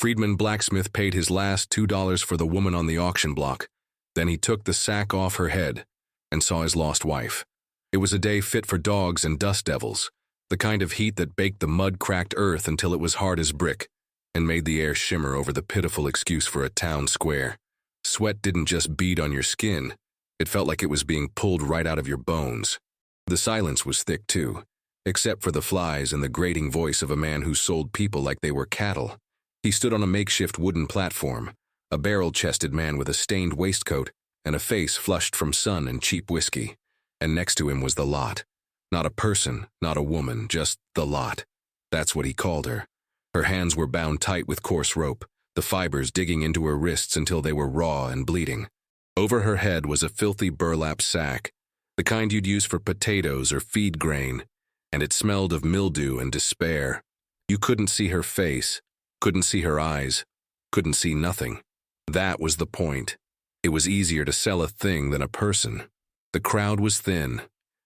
freedman blacksmith paid his last $2 for the woman on the auction block. Then he took the sack off her head and saw his lost wife. It was a day fit for dogs and dust devils, the kind of heat that baked the mud-cracked earth until it was hard as brick and made the air shimmer over the pitiful excuse for a town square. Sweat didn't just bead on your skin. It felt like it was being pulled right out of your bones. The silence was thick, too, except for the flies and the grating voice of a man who sold people like they were cattle. He stood on a makeshift wooden platform, a barrel-chested man with a stained waistcoat and a face flushed from sun and cheap whiskey. And next to him was the lot. Not a person, not a woman, just the lot. That's what he called her. Her hands were bound tight with coarse rope, the fibers digging into her wrists until they were raw and bleeding. Over her head was a filthy burlap sack, the kind you'd use for potatoes or feed grain, and it smelled of mildew and despair. You couldn't see her face, couldn't see her eyes, couldn't see nothing. That was the point. It was easier to sell a thing than a person. The crowd was thin.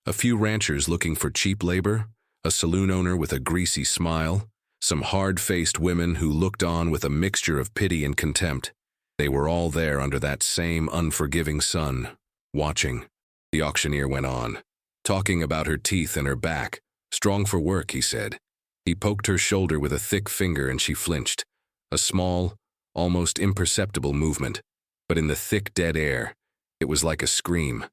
A few ranchers looking for cheap labor, a saloon owner with a greasy smile, some hard-faced women who looked on with a mixture of pity and contempt. They were all there under that same unforgiving sun, watching. The auctioneer went on, talking about her teeth and her back. Strong for work, he said. He poked her shoulder with a thick finger and she flinched. A small, almost imperceptible movement. But in the thick, dead air, it was like a scream.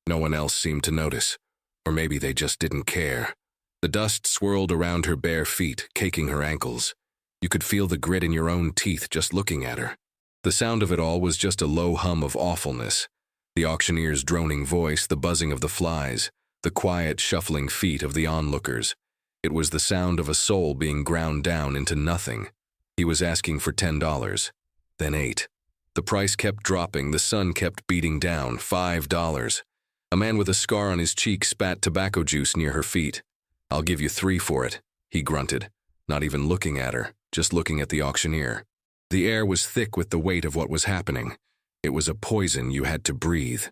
No one else seemed to notice. Or maybe they just didn't care. The dust swirled around her bare feet, caking her ankles. You could feel the grit in your own teeth just looking at her. The sound of it all was just a low hum of awfulness. The auctioneer's droning voice, the buzzing of the flies, the quiet, shuffling feet of the onlookers. It was the sound of a soul being ground down into nothing. He was asking for $10, then $8. The price kept dropping, the sun kept beating down, $5. A man with a scar on his cheek spat tobacco juice near her feet. "I'll give you $3 for it," he grunted, not even looking at her, just looking at the auctioneer. The air was thick with the weight of what was happening. It was a poison you had to breathe.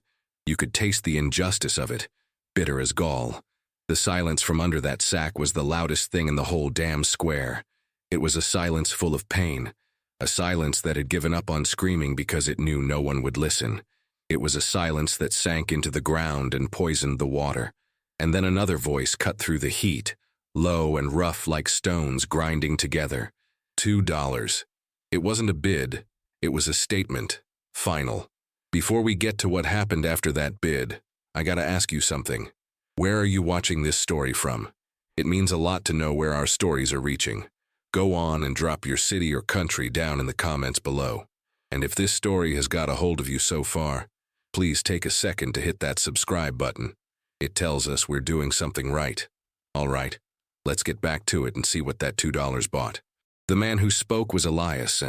You could taste the injustice of it, bitter as gall. The silence from under that sack was the loudest thing in the whole damn square. It was a silence full of pain, a silence that had given up on screaming because it knew no one would listen. It was a silence that sank into the ground and poisoned the water. And then another voice cut through the heat, low and rough like stones grinding together. $2. It wasn't a bid, it was a statement, final. Before we get to what happened after that bid, I gotta ask you something. Where are you watching this story from? It means a lot to know where our stories are reaching. Go on and drop your city or country down in the comments below. And if this story has got a hold of you so far, please take a second to hit that subscribe button. It tells us we're doing something right. All right, let's get back to it and see what that $2 bought. The man who spoke was Elias.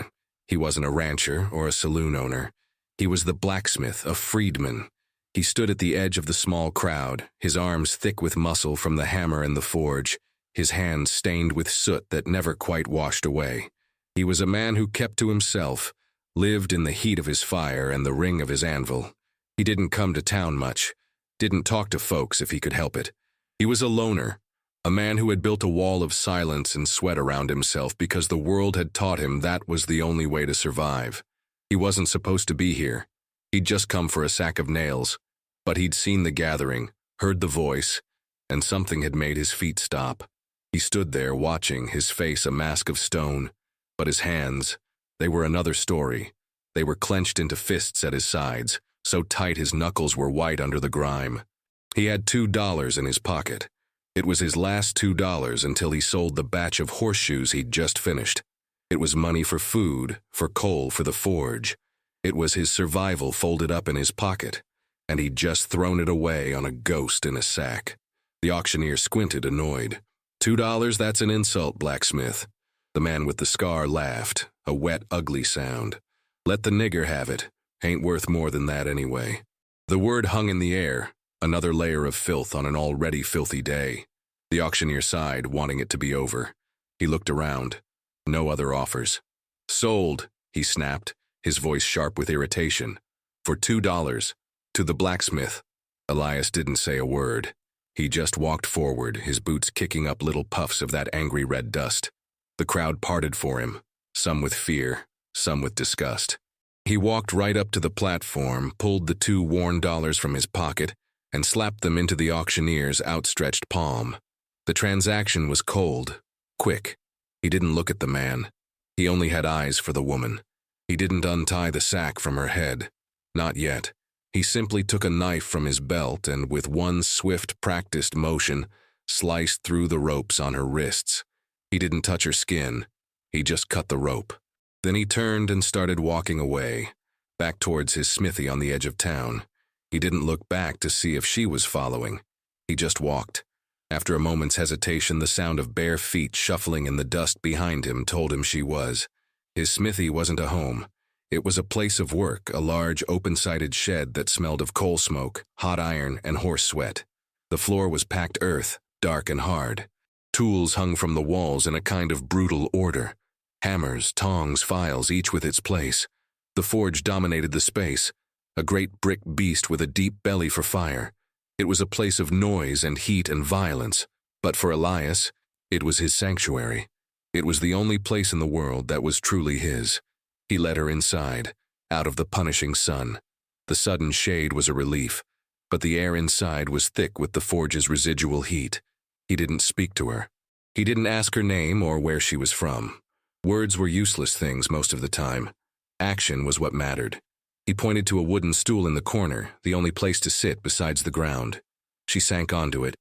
He wasn't a rancher or a saloon owner. He was the blacksmith, a freedman. He stood at the edge of the small crowd, his arms thick with muscle from the hammer and the forge, his hands stained with soot that never quite washed away. He was a man who kept to himself, lived in the heat of his fire and the ring of his anvil. He didn't come to town much, didn't talk to folks if he could help it. He was a loner, a man who had built a wall of silence and sweat around himself because the world had taught him that was the only way to survive. He wasn't supposed to be here. He'd just come for a sack of nails, but he'd seen the gathering, heard the voice, and something had made his feet stop. He stood there watching, his face a mask of stone, but his hands, they were another story. They were clenched into fists at his sides, so tight his knuckles were white under the grime. He had $2 in his pocket. It was his last $2 until he sold the batch of horseshoes he'd just finished. It was money for food, for coal for the forge. It was his survival folded up in his pocket, and he'd just thrown it away on a ghost in a sack. The auctioneer squinted, annoyed. $2, that's an insult, blacksmith. The man with the scar laughed, a wet, ugly sound. Let the nigger have it. Ain't worth more than that anyway. The word hung in the air, another layer of filth on an already filthy day. The auctioneer sighed, wanting it to be over. He looked around. No other offers. Sold, he snapped, his voice sharp with irritation. For $2, to the blacksmith. Elias didn't say a word. He just walked forward, his boots kicking up little puffs of that angry red dust. The crowd parted for him. some with fear, some with disgust. He walked right up to the platform, pulled the 2 worn dollars from his pocket, and slapped them into the auctioneer's outstretched palm. The transaction was cold, quick. He didn't look at the man. He only had eyes for the woman. He didn't untie the sack from her head. Not yet. He simply took a knife from his belt and, with one swift, practiced motion, sliced through the ropes on her wrists. He didn't touch her skin. He just cut the rope. Then he turned and started walking away, back towards his smithy on the edge of town. He didn't look back to see if she was following. He just walked. After a moment's hesitation, the sound of bare feet shuffling in the dust behind him told him she was. His smithy wasn't a home. It was a place of work, a large, open-sided shed that smelled of coal smoke, hot iron, and horse sweat. The floor was packed earth, dark and hard. Tools hung from the walls in a kind of brutal order. Hammers, tongs, files, each with its place. The forge dominated the space, a great brick beast with a deep belly for fire. It was a place of noise and heat and violence, but for Elias, it was his sanctuary. It was the only place in the world that was truly his. He led her inside, out of the punishing sun. The sudden shade was a relief, but the air inside was thick with the forge's residual heat. He didn't speak to her. He didn't ask her name or where she was from. Words were useless things most of the time. Action was what mattered. He pointed to a wooden stool in the corner, the only place to sit besides the ground. She sank onto it,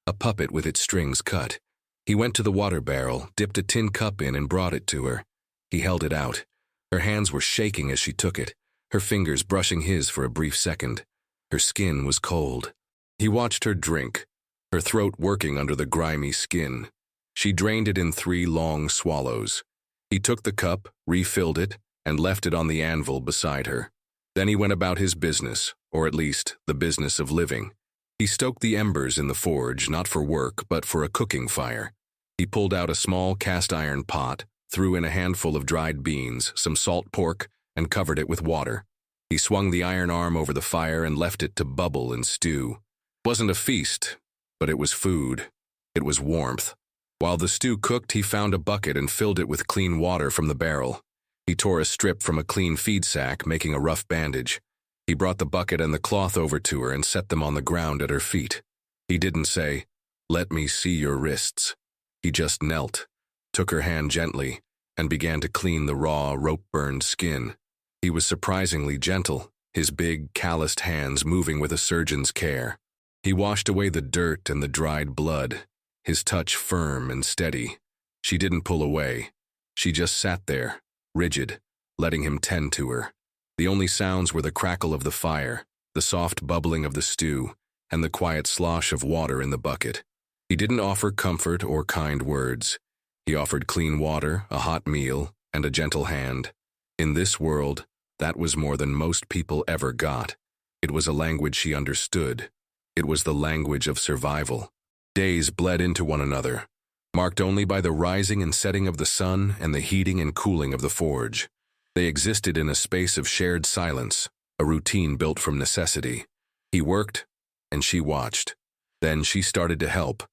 a puppet with its strings cut. He went to the water barrel, dipped a tin cup in and brought it to her. He held it out. Her hands were shaking as she took it, her fingers brushing his for a brief second. Her skin was cold. He watched her drink, her throat working under the grimy skin. She drained it in 3 long swallows. He took the cup, refilled it, and left it on the anvil beside her. Then he went about his business, or at least the business of living. He stoked the embers in the forge, not for work, but for a cooking fire. He pulled out a small cast-iron pot, threw in a handful of dried beans, some salt pork, and covered it with water. He swung the iron arm over the fire and left it to bubble and stew. It wasn't a feast, but it was food. It was warmth. While the stew cooked, he found a bucket and filled it with clean water from the barrel. He tore a strip from a clean feed sack, making a rough bandage. He brought the bucket and the cloth over to her and set them on the ground at her feet. He didn't say, "Let me see your wrists." He just knelt, took her hand gently, and began to clean the raw, rope-burned skin. He was surprisingly gentle, his big, calloused hands moving with a surgeon's care. He washed away the dirt and the dried blood, his touch firm and steady. She didn't pull away. She just sat there, rigid, letting him tend to her. The only sounds were the crackle of the fire, the soft bubbling of the stew, and the quiet slosh of water in the bucket. He didn't offer comfort or kind words. He offered clean water, a hot meal, and a gentle hand. In this world, that was more than most people ever got. It was a language she understood. It was the language of survival. Days bled into one another, marked only by the rising and setting of the sun and the heating and cooling of the forge. They existed in a space of shared silence, a routine built from necessity. He worked, and she watched. Then she started to help.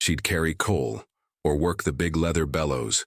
She'd carry coal, or work the big leather bellows,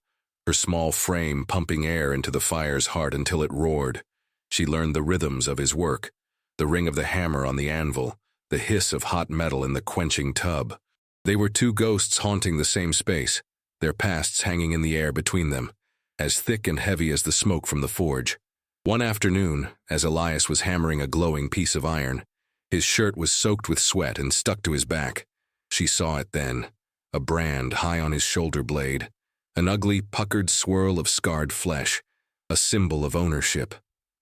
her small frame pumping air into the fire's heart until it roared. She learned the rhythms of his work, the ring of the hammer on the anvil, the hiss of hot metal in the quenching tub. They were 2 ghosts haunting the same space, their pasts hanging in the air between them, as thick and heavy as the smoke from the forge. One afternoon, as Elias was hammering a glowing piece of iron, his shirt was soaked with sweat and stuck to his back. She saw it then, a brand high on his shoulder blade, an ugly, puckered swirl of scarred flesh, a symbol of ownership.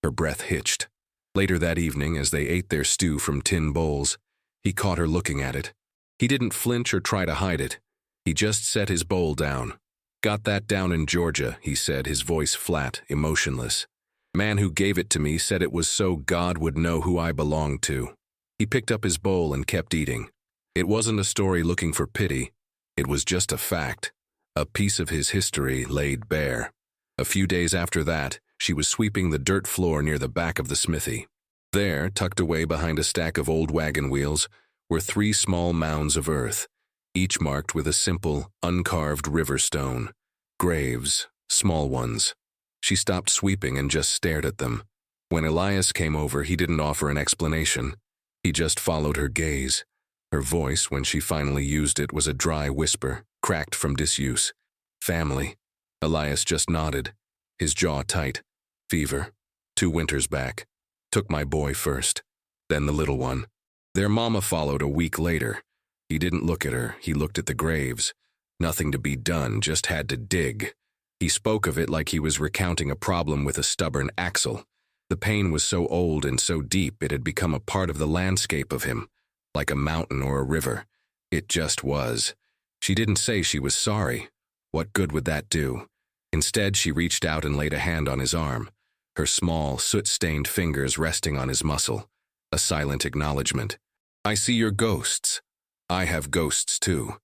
Her breath hitched. Later that evening, as they ate their stew from tin bowls, he caught her looking at it. He didn't flinch or try to hide it. He just set his bowl down. "Got that down in Georgia," he said, his voice flat, emotionless. "Man who gave it to me said it was so God would know who I belonged to." He picked up his bowl and kept eating. It wasn't a story looking for pity. It was just a fact, a piece of his history laid bare. A few days after that, she was sweeping the dirt floor near the back of the smithy. There, tucked away behind a stack of old wagon wheels, were 3 small mounds of earth, each marked with a simple, uncarved river stone. Graves, small ones. She stopped sweeping and just stared at them. When Elias came over, he didn't offer an explanation. He just followed her gaze. Her voice, when she finally used it, was a dry whisper, cracked from disuse. Family. Elias just nodded, his jaw tight. Fever. 2 winters back. Took my boy first, then the little one. Their mama followed a week later. He didn't look at her, he looked at the graves. Nothing to be done, just had to dig. He spoke of it like he was recounting a problem with a stubborn axle. The pain was so old and so deep it had become a part of the landscape of him, like a mountain or a river. It just was. She didn't say she was sorry. What good would that do? Instead, she reached out and laid a hand on his arm, her small, soot-stained fingers resting on his muscle. A silent acknowledgement. I see your ghosts. I have ghosts too.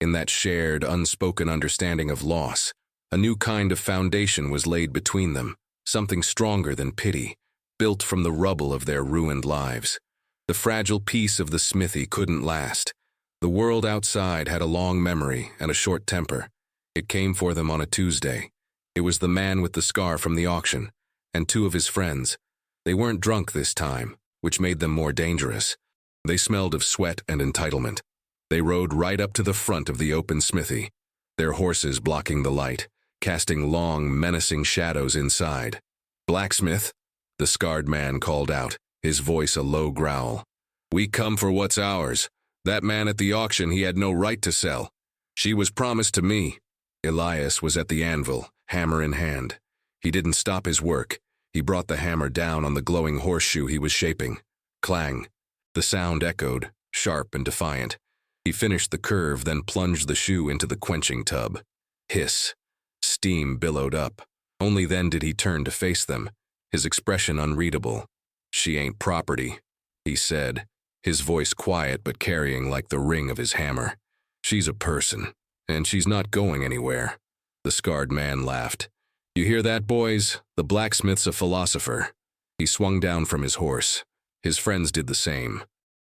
In that shared, unspoken understanding of loss, a new kind of foundation was laid between them, something stronger than pity, built from the rubble of their ruined lives. The fragile piece of the smithy couldn't last. The world outside had a long memory and a short temper. It came for them on a Tuesday. It was the man with the scar from the auction, and 2 of his friends. They weren't drunk this time, which made them more dangerous. They smelled of sweat and entitlement. They rode right up to the front of the open smithy, their horses blocking the light, casting long, menacing shadows inside. Blacksmith, the scarred man called out, his voice a low growl. We come for what's ours. That man at the auction, he had no right to sell. She was promised to me. Elias was at the anvil, hammer in hand. He didn't stop his work. He brought the hammer down on the glowing horseshoe he was shaping. Clang. The sound echoed, sharp and defiant. He finished the curve, then plunged the shoe into the quenching tub. Hiss. Steam billowed up. Only then did he turn to face them, his expression unreadable. She ain't property, he said, his voice quiet but carrying like the ring of his hammer. She's a person, and she's not going anywhere. The scarred man laughed. You hear that, boys? The blacksmith's a philosopher. He swung down from his horse. His friends did the same.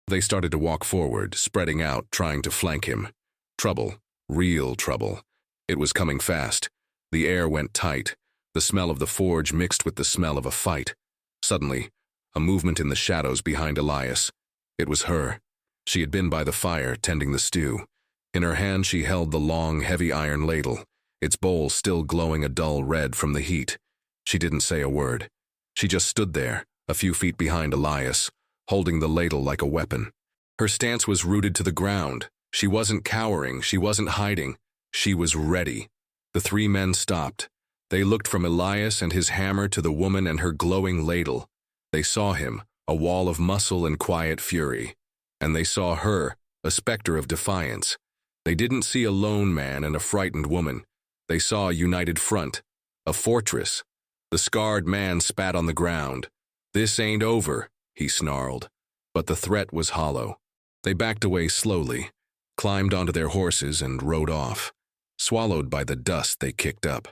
They started to walk forward, spreading out, trying to flank him. Trouble. Real trouble. It was coming fast. The air went tight. The smell of the forge mixed with the smell of a fight. Suddenly, a movement in the shadows behind Elias. It was her. She had been by the fire, tending the stew. In her hand she held the long, heavy iron ladle, its bowl still glowing a dull red from the heat. She didn't say a word. She just stood there, a few feet behind Elias, holding the ladle like a weapon. Her stance was rooted to the ground. She wasn't cowering, she wasn't hiding. She was ready. The 3 men stopped. They looked from Elias and his hammer to the woman and her glowing ladle. They saw him, a wall of muscle and quiet fury. And they saw her, a specter of defiance. They didn't see a lone man and a frightened woman. They saw a united front, a fortress. The scarred man spat on the ground. This ain't over, he snarled. But the threat was hollow. They backed away slowly, climbed onto their horses and rode off, swallowed by the dust they kicked up.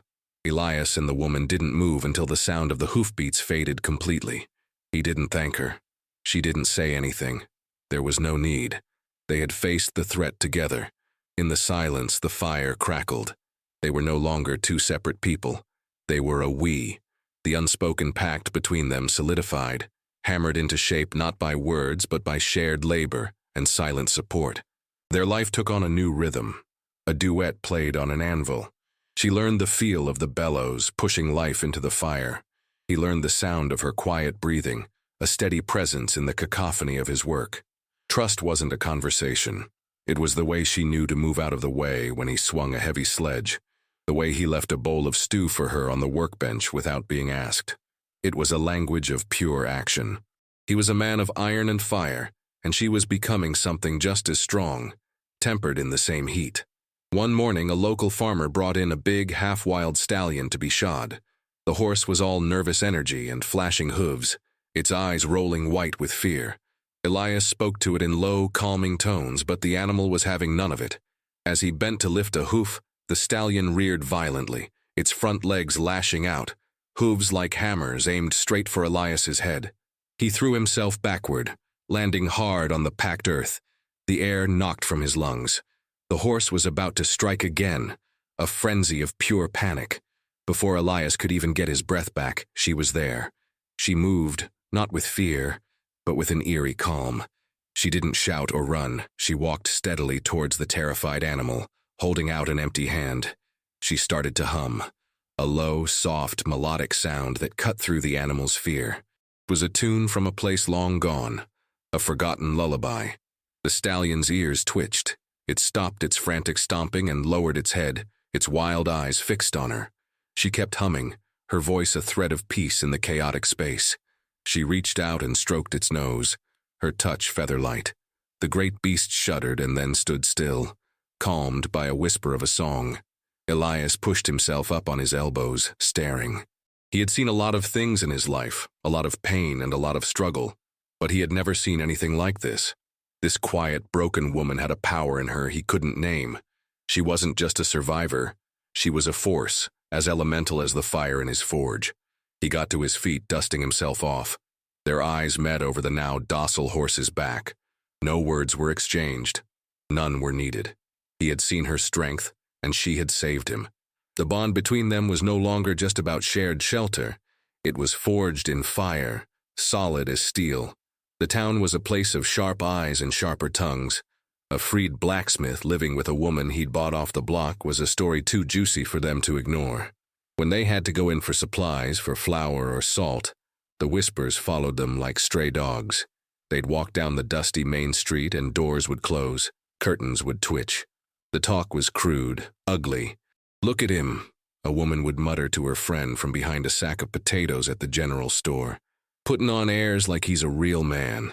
Elias and the woman didn't move until the sound of the hoofbeats faded completely. He didn't thank her. She didn't say anything. There was no need. They had faced the threat together. In the silence, the fire crackled. They were no longer 2 separate people. They were a we. The unspoken pact between them solidified, hammered into shape not by words but by shared labor and silent support. Their life took on a new rhythm, a duet played on an anvil. She learned the feel of the bellows pushing life into the fire. He learned the sound of her quiet breathing, a steady presence in the cacophony of his work. Trust wasn't a conversation. It was the way she knew to move out of the way when he swung a heavy sledge, the way he left a bowl of stew for her on the workbench without being asked. It was a language of pure action. He was a man of iron and fire, and she was becoming something just as strong, tempered in the same heat. One morning, a local farmer brought in a big, half-wild stallion to be shod. The horse was all nervous energy and flashing hooves, its eyes rolling white with fear. Elias spoke to it in low, calming tones, but the animal was having none of it. As he bent to lift a hoof, the stallion reared violently, its front legs lashing out, hooves like hammers aimed straight for Elias's head. He threw himself backward, landing hard on the packed earth. The air knocked from his lungs. The horse was about to strike again, a frenzy of pure panic. Before Elias could even get his breath back, she was there. She moved, not with fear, but with an eerie calm. She didn't shout or run. She walked steadily towards the terrified animal, holding out an empty hand. She started to hum, a low, soft, melodic sound that cut through the animal's fear. It was a tune from a place long gone, a forgotten lullaby. The stallion's ears twitched. It stopped its frantic stomping and lowered its head, its wild eyes fixed on her. She kept humming, her voice a thread of peace in the chaotic space. She reached out and stroked its nose, her touch feather-light. The great beast shuddered and then stood still, calmed by a whisper of a song. Elias pushed himself up on his elbows, staring. He had seen a lot of things in his life, a lot of pain and a lot of struggle, but he had never seen anything like this. This quiet, broken woman had a power in her he couldn't name. She wasn't just a survivor. She was a force, as elemental as the fire in his forge. He got to his feet, dusting himself off. Their eyes met over the now docile horse's back. No words were exchanged. None were needed. He had seen her strength, and she had saved him. The bond between them was no longer just about shared shelter. It was forged in fire, solid as steel. The town was a place of sharp eyes and sharper tongues. A freed blacksmith living with a woman he'd bought off the block was a story too juicy for them to ignore. When they had to go in for supplies, for flour or salt, the whispers followed them like stray dogs. They'd walk down the dusty main street and doors would close, curtains would twitch. The talk was crude, ugly. "Look at him," a woman would mutter to her friend from behind a sack of potatoes at the general store. "Putting on airs like he's a real man."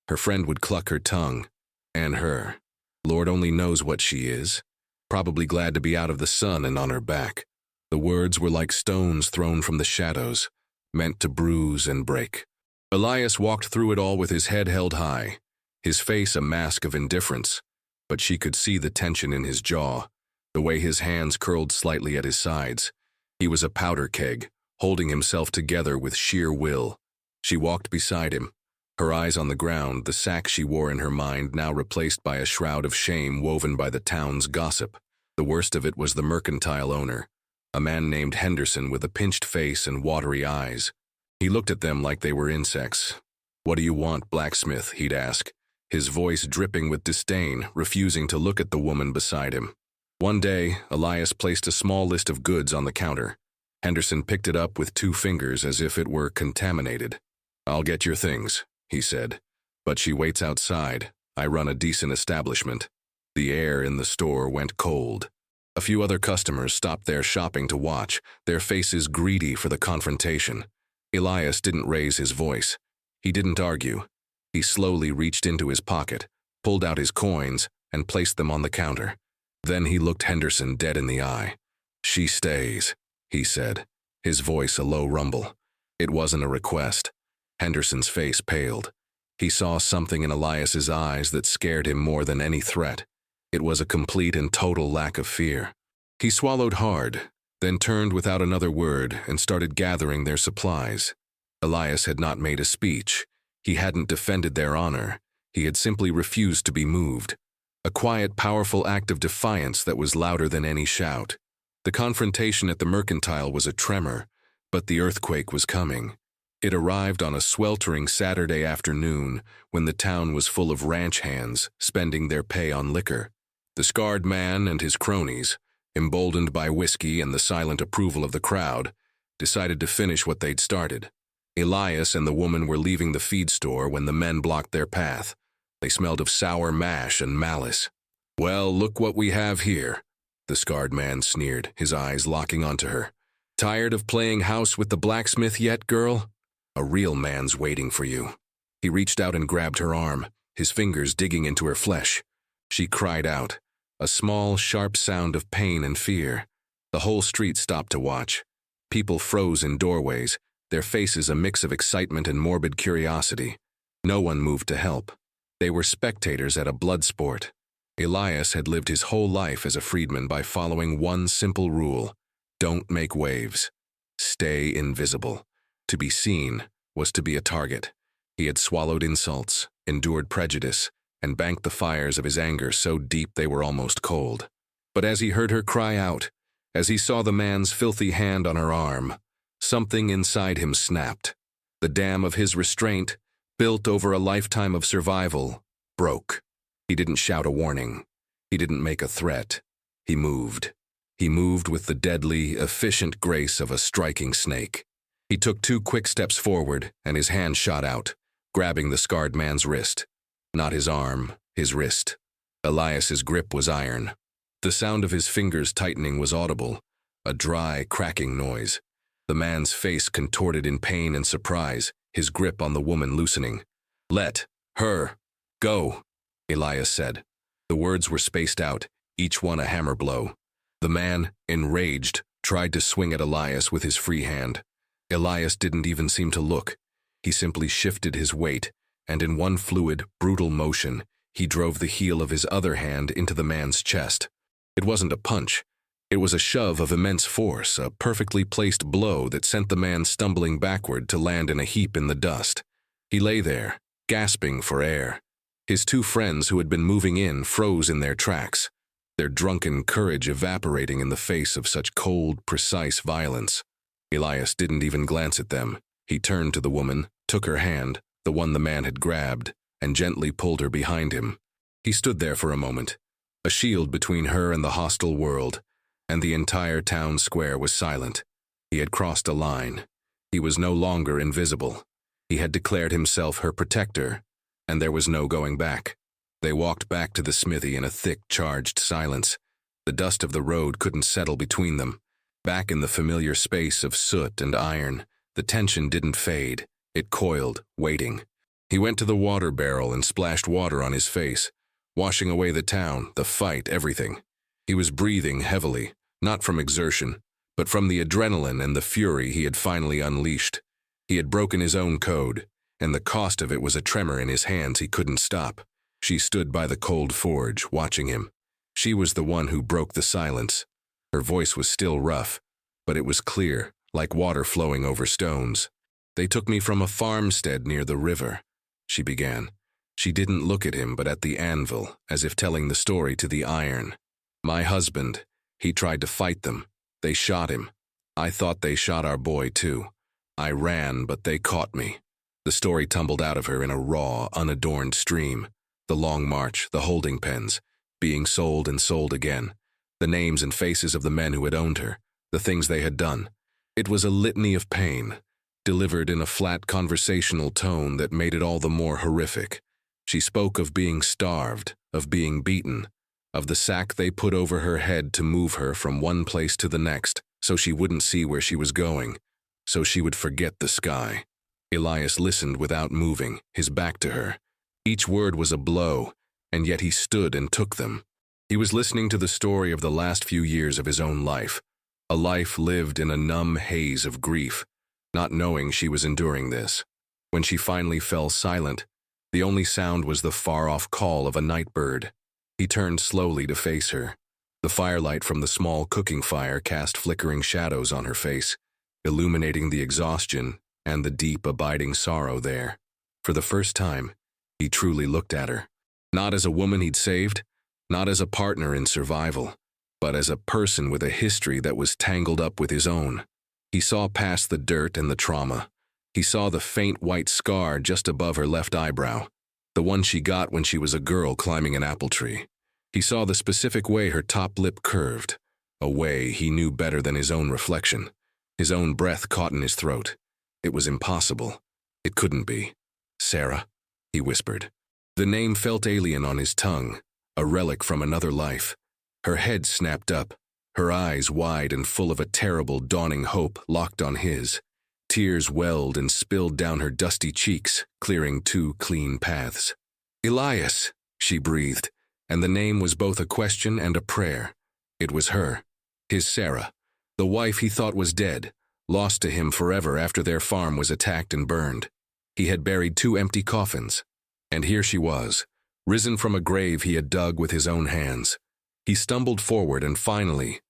Her friend would cluck her tongue. And her. Lord only knows what she is. Probably glad to be out of the sun and on her back. The words were like stones thrown from the shadows, meant to bruise and break. Elias walked through it all with his head held high, his face a mask of indifference, but she could see the tension in his jaw, the way his hands curled slightly at his sides. He was a powder keg, holding himself together with sheer will. She walked beside him, her eyes on the ground, the sack she wore in her mind now replaced by a shroud of shame woven by the town's gossip. The worst of it was the mercantile owner, a man named Henderson with a pinched face and watery eyes. He looked at them like they were insects. "What do you want, blacksmith?" he'd ask, his voice dripping with disdain, refusing to look at the woman beside him. One day, Elias placed a small list of goods on the counter. Henderson picked it up with 2 fingers as if it were contaminated. "I'll get your things," he said, "but she waits outside. I run a decent establishment." The air in the store went cold. A few other customers stopped their shopping to watch, their faces greedy for the confrontation. Elias didn't raise his voice. He didn't argue. He slowly reached into his pocket, pulled out his coins, and placed them on the counter. Then he looked Henderson dead in the eye. "She stays," he said, his voice a low rumble. It wasn't a request. Henderson's face paled. He saw something in Elias's eyes that scared him more than any threat. It was a complete and total lack of fear. He swallowed hard, then turned without another word and started gathering their supplies. Elias had not made a speech. He hadn't defended their honor. He had simply refused to be moved. A quiet, powerful act of defiance that was louder than any shout. The confrontation at the mercantile was a tremor, but the earthquake was coming. It arrived on a sweltering Saturday afternoon when the town was full of ranch hands spending their pay on liquor. The scarred man and his cronies, emboldened by whiskey and the silent approval of the crowd, decided to finish what they'd started. Elias and the woman were leaving the feed store when the men blocked their path. They smelled of sour mash and malice. "Well, look what we have here," the scarred man sneered, his eyes locking onto her. "Tired of playing house with the blacksmith yet, girl? A real man's waiting for you." He reached out and grabbed her arm, his fingers digging into her flesh. She cried out, a small, sharp sound of pain and fear. The whole street stopped to watch. People froze in doorways, their faces a mix of excitement and morbid curiosity. No one moved to help. They were spectators at a blood sport. Elias had lived his whole life as a freedman by following one simple rule: don't make waves. Stay invisible. To be seen was to be a target. He had swallowed insults, endured prejudice, and banked the fires of his anger so deep they were almost cold. But as he heard her cry out, As he saw the man's filthy hand on her arm, something inside him snapped. The dam of his restraint, built over a lifetime of survival, broke. He didn't shout a warning. He didn't make a threat. He moved. He moved with the deadly, efficient grace of a striking snake. He took 2 quick steps forward, and his hand shot out, grabbing the scarred man's wrist. Not his arm, his wrist. Elias's grip was iron. The sound of his fingers tightening was audible, a dry, cracking noise. The man's face contorted in pain and surprise, his grip on the woman loosening. "Let her go," Elias said. The words were spaced out, each one a hammer blow. The man, enraged, tried to swing at Elias with his free hand. Elias didn't even seem to look. He simply shifted his weight, and in one fluid, brutal motion, he drove the heel of his other hand into the man's chest. It wasn't a punch. It was a shove of immense force, a perfectly placed blow that sent the man stumbling backward to land in a heap in the dust. He lay there, gasping for air. His 2 friends who had been moving in froze in their tracks, their drunken courage evaporating in the face of such cold, precise violence. Elias didn't even glance at them. He turned to the woman, took her hand, the one the man had grabbed, and gently pulled her behind him. He stood there for a moment, a shield between her and the hostile world, and the entire town square was silent. He had crossed a line. He was no longer invisible. He had declared himself her protector, and there was no going back. They walked back to the smithy in a thick, charged silence. The dust of the road couldn't settle between them. Back in the familiar space of soot and iron, the tension didn't fade. It coiled, waiting. He went to the water barrel and splashed water on his face, washing away the town, the fight, everything. He was breathing heavily, not from exertion, but from the adrenaline and the fury he had finally unleashed. He had broken his own code, and the cost of it was a tremor in his hands he couldn't stop. She stood by the cold forge, watching him. She was the one who broke the silence. Her voice was still rough, but it was clear, like water flowing over stones. "They took me from a farmstead near the river," she began. She didn't look at him but at the anvil, as if telling the story to the iron. "My husband, he tried to fight them. They shot him. I thought they shot our boy too. I ran, but they caught me." The story tumbled out of her in a raw, unadorned stream. The long march, the holding pens, being sold and sold again. The names and faces of the men who had owned her, the things they had done. It was a litany of pain, delivered in a flat conversational tone that made it all the more horrific. She spoke of being starved, of being beaten, of the sack they put over her head to move her from one place to the next, so she wouldn't see where she was going, so she would forget the sky. Elias listened without moving, his back to her. Each word was a blow, and yet he stood and took them. He was listening to the story of the last few years of his own life, a life lived in a numb haze of grief, not knowing she was enduring this. When she finally fell silent, the only sound was the far-off call of a night bird. He turned slowly to face her. The firelight from the small cooking fire cast flickering shadows on her face, illuminating the exhaustion and the deep, abiding sorrow there. For the first time, he truly looked at her. Not as a woman he'd saved, not as a partner in survival, but as a person with a history that was tangled up with his own. He saw past the dirt and the trauma. He saw the faint white scar just above her left eyebrow, the one she got when she was a girl climbing an apple tree. He saw the specific way her top lip curved, a way he knew better than his own reflection. His own breath caught in his throat. It was impossible. It couldn't be. "Sarah," he whispered. The name felt alien on his tongue, a relic from another life. Her head snapped up, her eyes wide and full of a terrible, dawning hope locked on his. Tears welled and spilled down her dusty cheeks, clearing 2 clean paths. "Elias," she breathed, and the name was both a question and a prayer. It was her, his Sarah, the wife he thought was dead, lost to him forever after their farm was attacked and burned. He had buried 2 empty coffins, and here she was, risen from a grave he had dug with his own hands. He stumbled forward and finally,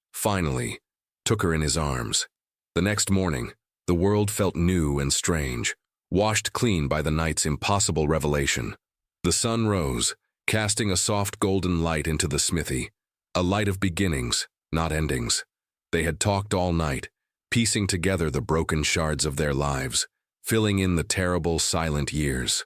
took her in his arms. The next morning, the world felt new and strange, washed clean by the night's impossible revelation. The sun rose, casting a soft golden light into the smithy, a light of beginnings, not endings. They had talked all night, piecing together the broken shards of their lives, filling in the terrible, silent years.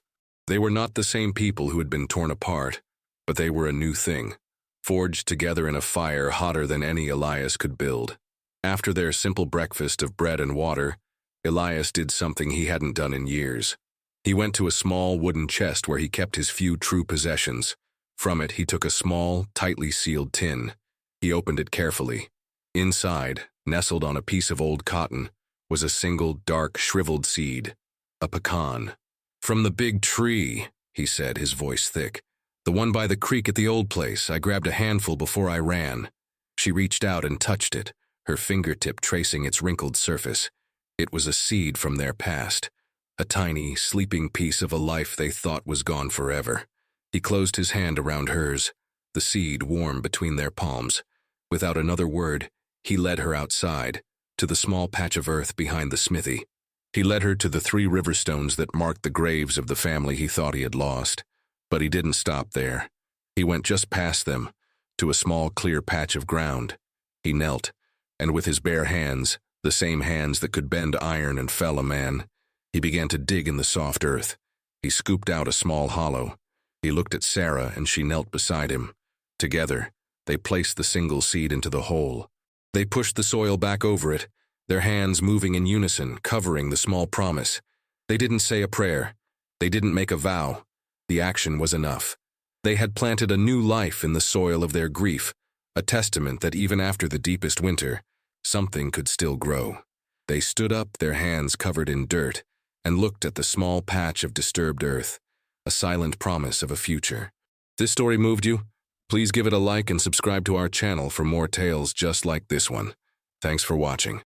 They were not the same people who had been torn apart, but they were a new thing, forged together in a fire hotter than any Elias could build. After their simple breakfast of bread and water, Elias did something he hadn't done in years. He went to a small wooden chest where he kept his few true possessions. From it, he took a small, tightly sealed tin. He opened it carefully. Inside, nestled on a piece of old cotton, was a single, dark, shriveled seed, a pecan. "From the big tree," he said, his voice thick. "The one by the creek at the old place. I grabbed a handful before I ran." She reached out and touched it, her fingertip tracing its wrinkled surface. It was a seed from their past, a tiny, sleeping piece of a life they thought was gone forever. He closed his hand around hers, the seed warm between their palms. Without another word, he led her outside, to the small patch of earth behind the smithy. He led her to the 3 river stones that marked the graves of the family he thought he had lost. But he didn't stop there. He went just past them, to a small clear patch of ground. He knelt, and with his bare hands, the same hands that could bend iron and fell a man, he began to dig in the soft earth. He scooped out a small hollow. He looked at Sarah, and she knelt beside him. Together, they placed the single seed into the hole. They pushed the soil back over it, their hands moving in unison, covering the small promise. They didn't say a prayer. They didn't make a vow. The action was enough. They had planted a new life in the soil of their grief, a testament that even after the deepest winter, something could still grow. They stood up, their hands covered in dirt, and looked at the small patch of disturbed earth, a silent promise of a future. If this story moved you, please give it a like and subscribe to our channel for more tales just like this one. Thanks for watching.